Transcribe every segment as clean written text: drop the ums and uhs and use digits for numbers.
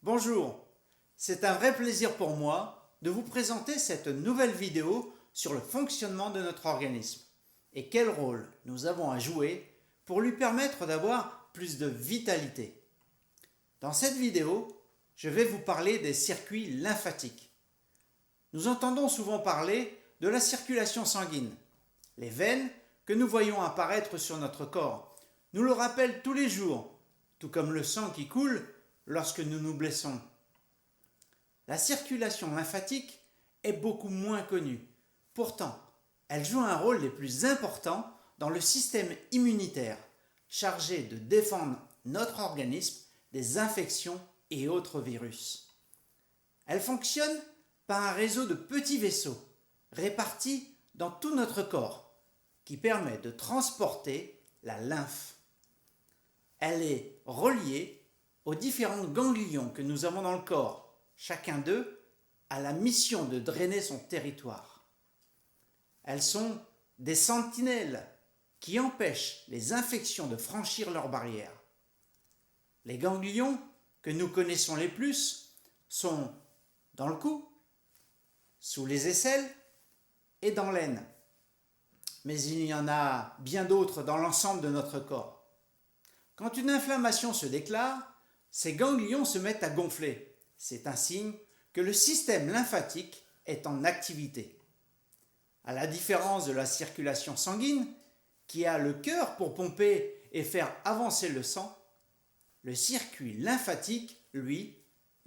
Bonjour, c'est un vrai plaisir pour moi de vous présenter cette nouvelle vidéo sur le fonctionnement de notre organisme et quel rôle nous avons à jouer pour lui permettre d'avoir plus de vitalité. Dans cette vidéo, je vais vous parler des circuits lymphatiques. Nous entendons souvent parler de la circulation sanguine. Les veines que nous voyons apparaître sur notre corps nous le rappellent tous les jours, tout comme le sang qui coule lorsque nous nous blessons. La circulation lymphatique est beaucoup moins connue. Pourtant, elle joue un rôle des plus importants dans le système immunitaire, chargé de défendre notre organisme des infections et autres virus. Elle fonctionne par un réseau de petits vaisseaux répartis dans tout notre corps qui permet de transporter la lymphe. Elle est reliée aux différents ganglions que nous avons dans le corps. Chacun d'eux a la mission de drainer son territoire. Elles sont des sentinelles qui empêchent les infections de franchir leurs barrières. Les ganglions que nous connaissons les plus sont dans le cou, sous les aisselles et dans l'aine. Mais il y en a bien d'autres dans l'ensemble de notre corps. Quand une inflammation se déclare, ces ganglions se mettent à gonfler. C'est un signe que le système lymphatique est en activité. À la différence de la circulation sanguine, qui a le cœur pour pomper et faire avancer le sang, le circuit lymphatique, lui,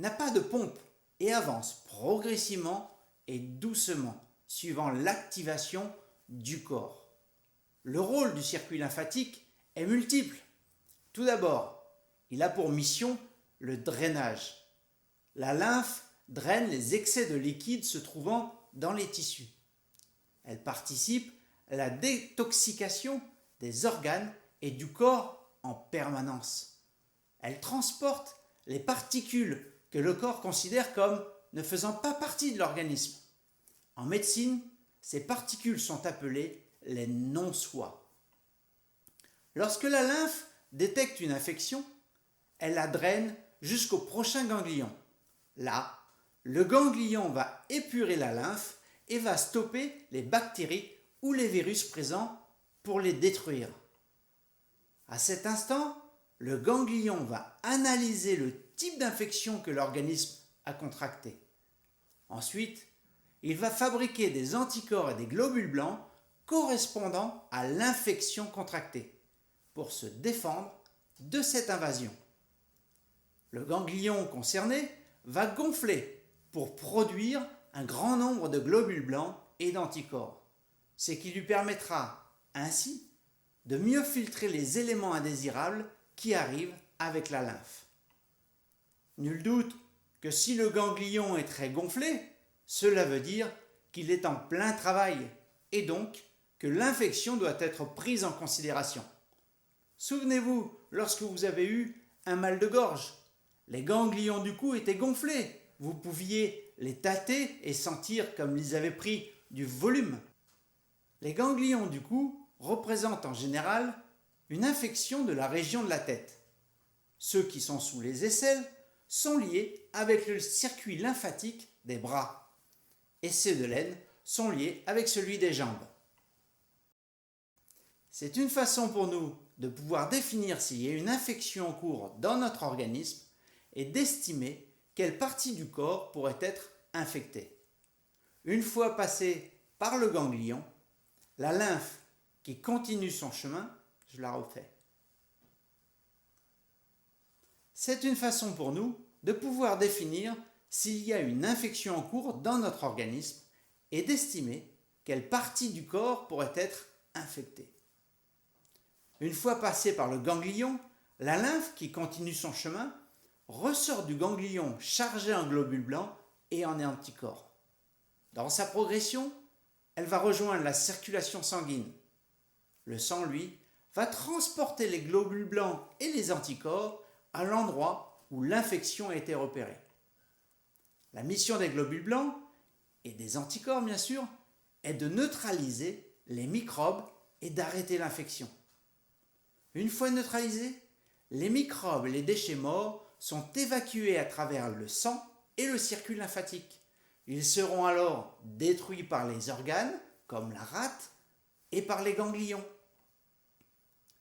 n'a pas de pompe et avance progressivement et doucement, suivant l'activation du corps. Le rôle du circuit lymphatique est multiple. Tout d'abord, il a pour mission le drainage. La lymphe draine les excès de liquide se trouvant dans les tissus. Elle participe à la détoxication des organes et du corps en permanence. Elle transporte les particules que le corps considère comme ne faisant pas partie de l'organisme. En médecine, ces particules sont appelées les non-soi. Lorsque la lymphe détecte une infection, elle la draine jusqu'au prochain ganglion. Là, le ganglion va épurer la lymphe et va stopper les bactéries ou les virus présents pour les détruire. À cet instant, le ganglion va analyser le type d'infection que l'organisme a contracté. Ensuite, il va fabriquer des anticorps et des globules blancs correspondant à l'infection contractée pour se défendre de cette invasion. Le ganglion concerné va gonfler pour produire un grand nombre de globules blancs et d'anticorps, ce qui lui permettra ainsi de mieux filtrer les éléments indésirables qui arrivent avec la lymphe. Nul doute que si le ganglion est très gonflé, cela veut dire qu'il est en plein travail et donc que l'infection doit être prise en considération. Souvenez-vous, lorsque vous avez eu un mal de gorge, les ganglions du cou étaient gonflés. Vous pouviez les tâter et sentir comme ils avaient pris du volume. Les ganglions du cou représentent en général une infection de la région de la tête. Ceux qui sont sous les aisselles sont liés avec le circuit lymphatique des bras et ceux de l'aine sont liés avec celui des jambes. C'est une façon pour nous de pouvoir définir s'il y a une infection en cours dans notre organisme et d'estimer quelle partie du corps pourrait être infectée. Une fois passée par le ganglion, la lymphe qui continue son chemin, je la refais. C'est une façon pour nous de pouvoir définir s'il y a une infection en cours dans notre organisme et d'estimer quelle partie du corps pourrait être infectée. Une fois passée par le ganglion, la lymphe qui continue son chemin ressort du ganglion chargé en globules blancs et en anticorps. Dans sa progression, elle va rejoindre la circulation sanguine. Le sang, lui, va transporter les globules blancs et les anticorps à l'endroit où l'infection a été repérée. La mission des globules blancs et des anticorps, bien sûr, est de neutraliser les microbes et d'arrêter l'infection. Une fois neutralisés, les microbes et les déchets morts sont évacués à travers le sang et le circuit lymphatique. Ils seront alors détruits par les organes, comme la rate, et par les ganglions.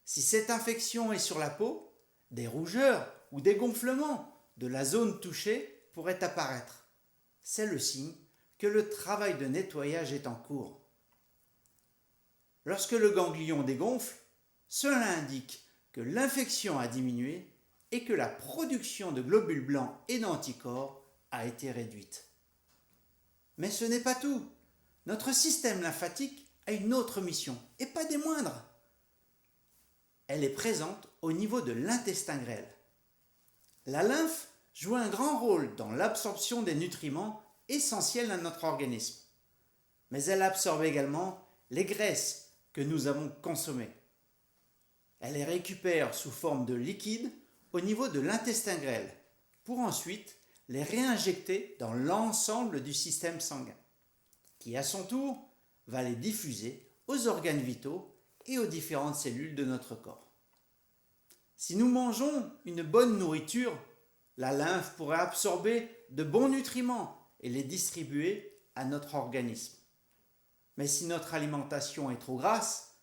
Si cette infection est sur la peau, des rougeurs ou des gonflements de la zone touchée pourraient apparaître. C'est le signe que le travail de nettoyage est en cours. Lorsque le ganglion dégonfle, cela indique que l'infection a diminué et que la production de globules blancs et d'anticorps a été réduite. Mais ce n'est pas tout. Notre système lymphatique a une autre mission, et pas des moindres. Elle est présente au niveau de l'intestin grêle. La lymphe joue un grand rôle dans l'absorption des nutriments essentiels à notre organisme. Mais elle absorbe également les graisses que nous avons consommées. Elle les récupère sous forme de liquide au niveau de l'intestin grêle pour ensuite les réinjecter dans l'ensemble du système sanguin, qui à son tour va les diffuser aux organes vitaux et aux différentes cellules de notre corps. Si nous mangeons une bonne nourriture, la lymphe pourrait absorber de bons nutriments et les distribuer à notre organisme. Mais si notre alimentation est trop grasse,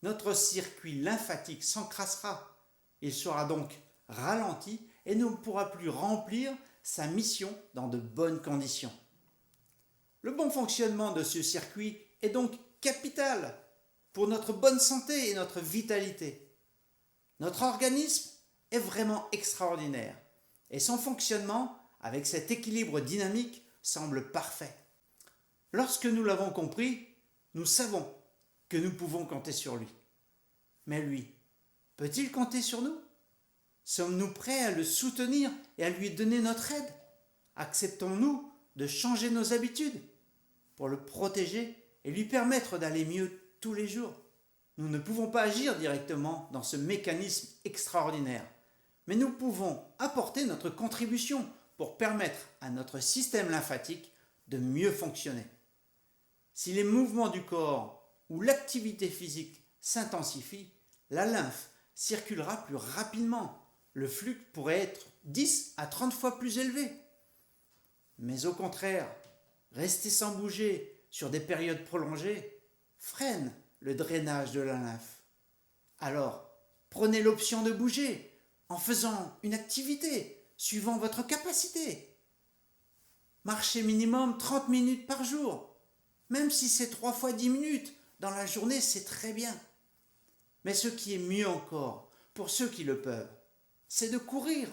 notre circuit lymphatique s'encrassera. Il sera donc ralenti et ne pourra plus remplir sa mission dans de bonnes conditions. Le bon fonctionnement de ce circuit est donc capital pour notre bonne santé et notre vitalité. Notre organisme est vraiment extraordinaire et son fonctionnement, avec cet équilibre dynamique, semble parfait. Lorsque nous l'avons compris, nous savons que nous pouvons compter sur lui. Mais lui, peut-il compter sur nous? Sommes-nous prêts à le soutenir et à lui donner notre aide? Acceptons-nous de changer nos habitudes pour le protéger et lui permettre d'aller mieux tous les jours? Nous ne pouvons pas agir directement dans ce mécanisme extraordinaire, mais nous pouvons apporter notre contribution pour permettre à notre système lymphatique de mieux fonctionner. Si les mouvements du corps ou l'activité physique s'intensifient, la lymphe circulera plus rapidement. Le flux pourrait être 10 à 30 fois plus élevé. Mais au contraire, rester sans bouger sur des périodes prolongées freine le drainage de la lymphe. Alors, prenez l'option de bouger en faisant une activité suivant votre capacité. Marchez minimum 30 minutes par jour. Même si c'est 3 fois 10 minutes dans la journée, c'est très bien. Mais ce qui est mieux encore, pour ceux qui le peuvent, c'est de courir,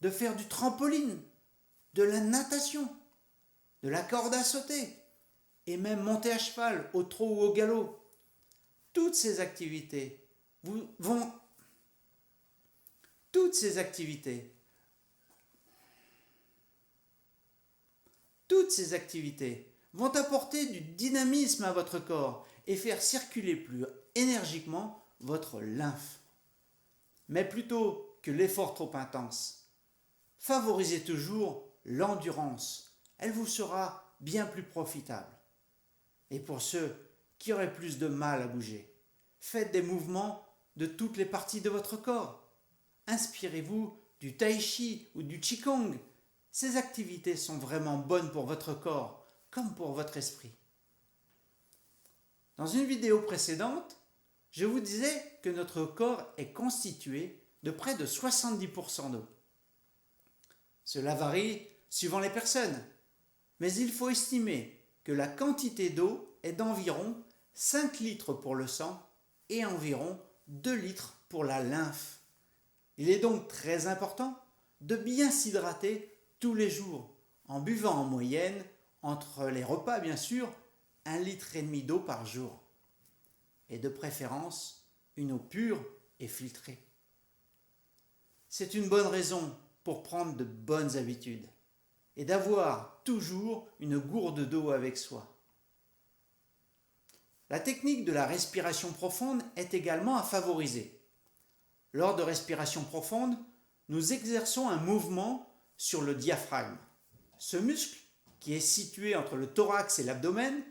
de faire du trampoline, de la natation, de la corde à sauter, et même monter à cheval, au trot ou au galop. Toutes ces activités vont apporter du dynamisme à votre corps et faire circuler plus énergiquement votre lymphe. Mais plutôt que l'effort trop intense, favorisez toujours l'endurance. Elle vous sera bien plus profitable. Et pour ceux qui auraient plus de mal à bouger, faites des mouvements de toutes les parties de votre corps. Inspirez-vous du tai chi ou du qigong. Ces activités sont vraiment bonnes pour votre corps comme pour votre esprit. Dans une vidéo précédente, je vous disais que notre corps est constitué de près de 70% d'eau. Cela varie suivant les personnes, mais il faut estimer que la quantité d'eau est d'environ 5 litres pour le sang et environ 2 litres pour la lymphe. Il est donc très important de bien s'hydrater tous les jours en buvant en moyenne, entre les repas bien sûr, 1,5 litre d'eau par jour. Et de préférence, une eau pure et filtrée. C'est une bonne raison pour prendre de bonnes habitudes et d'avoir toujours une gourde d'eau avec soi. La technique de la respiration profonde est également à favoriser. Lors de respiration profonde, nous exerçons un mouvement sur le diaphragme. Ce muscle, qui est situé entre le thorax et l'abdomen,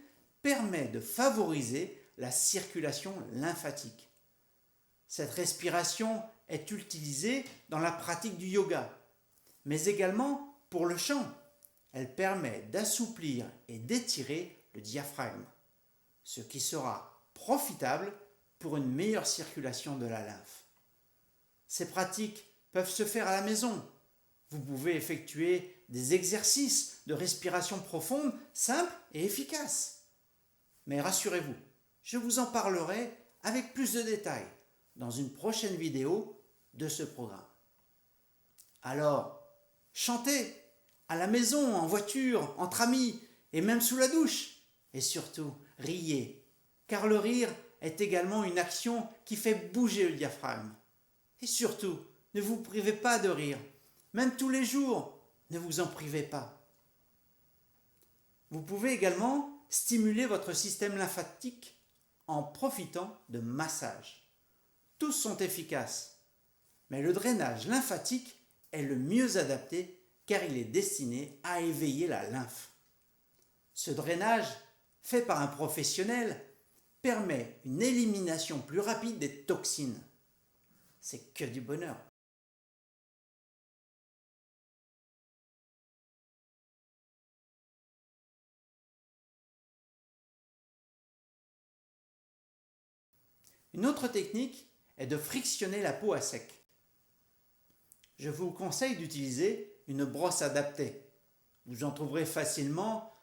permet de favoriser la circulation lymphatique. Cette respiration est utilisée dans la pratique du yoga mais également pour le chant. Elle permet d'assouplir et d'étirer le diaphragme, ce qui sera profitable pour une meilleure circulation de la lymphe. Ces pratiques peuvent se faire à la maison. Vous pouvez effectuer des exercices de respiration profonde simples et efficaces. Mais rassurez-vous, je vous en parlerai avec plus de détails dans une prochaine vidéo de ce programme. Alors, chantez à la maison, en voiture, entre amis et même sous la douche. Et surtout, riez, car le rire est également une action qui fait bouger le diaphragme. Et surtout, ne vous privez pas de rire, même tous les jours, ne vous en privez pas. Vous pouvez également stimuler votre système lymphatique en profitant de massages. Tous sont efficaces, mais le drainage lymphatique est le mieux adapté car il est destiné à éveiller la lymphe. Ce drainage, fait par un professionnel, permet une élimination plus rapide des toxines. C'est que du bonheur. Une autre technique est de frictionner la peau à sec. Je vous conseille d'utiliser une brosse adaptée. Vous en trouverez facilement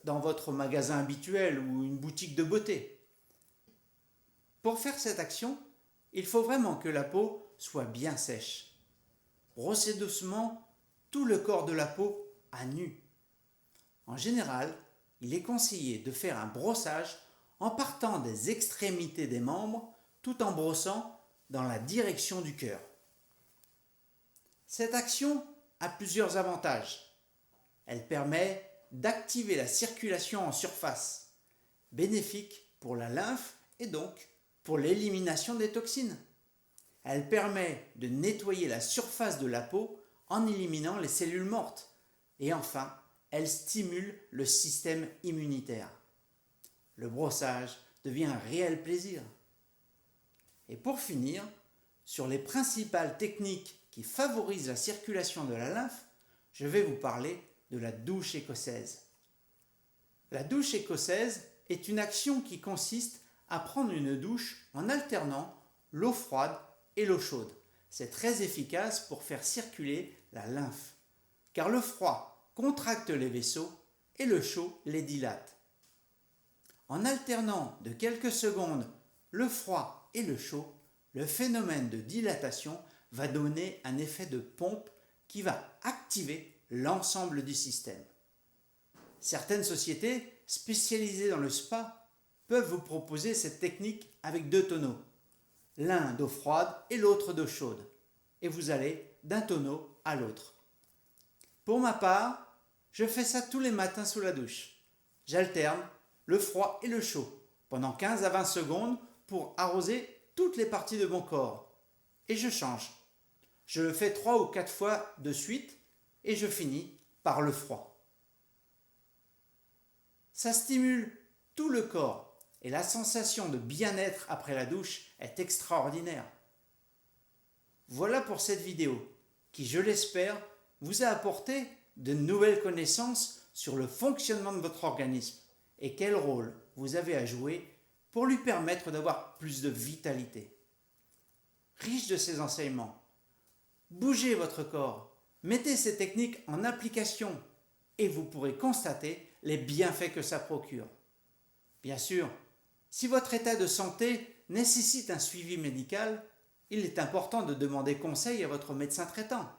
dans votre magasin habituel ou une boutique de beauté. Pour faire cette action, il faut vraiment que la peau soit bien sèche. Brossez doucement tout le corps de la peau à nu. En général, il est conseillé de faire un brossage en partant des extrémités des membres tout en brossant dans la direction du cœur. Cette action a plusieurs avantages. Elle permet d'activer la circulation en surface, bénéfique pour la lymphe et donc pour l'élimination des toxines. Elle permet de nettoyer la surface de la peau en éliminant les cellules mortes. Et enfin, elle stimule le système immunitaire. Le brossage devient un réel plaisir. Et pour finir, sur les principales techniques qui favorisent la circulation de la lymphe, je vais vous parler de la douche écossaise. La douche écossaise est une action qui consiste à prendre une douche en alternant l'eau froide et l'eau chaude. C'est très efficace pour faire circuler la lymphe, car le froid contracte les vaisseaux et le chaud les dilate. En alternant de quelques secondes le froid et le chaud, le phénomène de dilatation va donner un effet de pompe qui va activer l'ensemble du système. Certaines sociétés spécialisées dans le spa peuvent vous proposer cette technique avec 2 tonneaux, l'un d'eau froide et l'autre d'eau chaude, et vous allez d'un tonneau à l'autre. Pour ma part, je fais ça tous les matins sous la douche. J'alterne le froid et le chaud pendant 15 à 20 secondes pour arroser toutes les parties de mon corps. Et je change. Je le fais 3 ou 4 fois de suite et je finis par le froid. Ça stimule tout le corps et la sensation de bien-être après la douche est extraordinaire. Voilà pour cette vidéo qui, je l'espère, vous a apporté de nouvelles connaissances sur le fonctionnement de votre organisme et quel rôle vous avez à jouer pour lui permettre d'avoir plus de vitalité. Riche de ces enseignements, bougez votre corps, mettez ces techniques en application et vous pourrez constater les bienfaits que ça procure. Bien sûr, si votre état de santé nécessite un suivi médical, il est important de demander conseil à votre médecin traitant.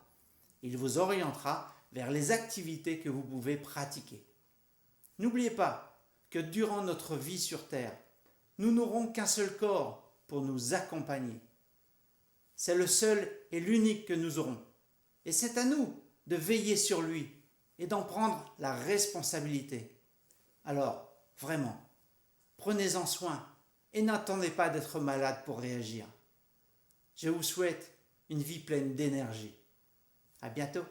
Il vous orientera vers les activités que vous pouvez pratiquer. N'oubliez pas que durant notre vie sur Terre, nous n'aurons qu'un seul corps pour nous accompagner. C'est le seul et l'unique que nous aurons. Et c'est à nous de veiller sur lui et d'en prendre la responsabilité. Alors, vraiment, prenez-en soin et n'attendez pas d'être malade pour réagir. Je vous souhaite une vie pleine d'énergie. À bientôt.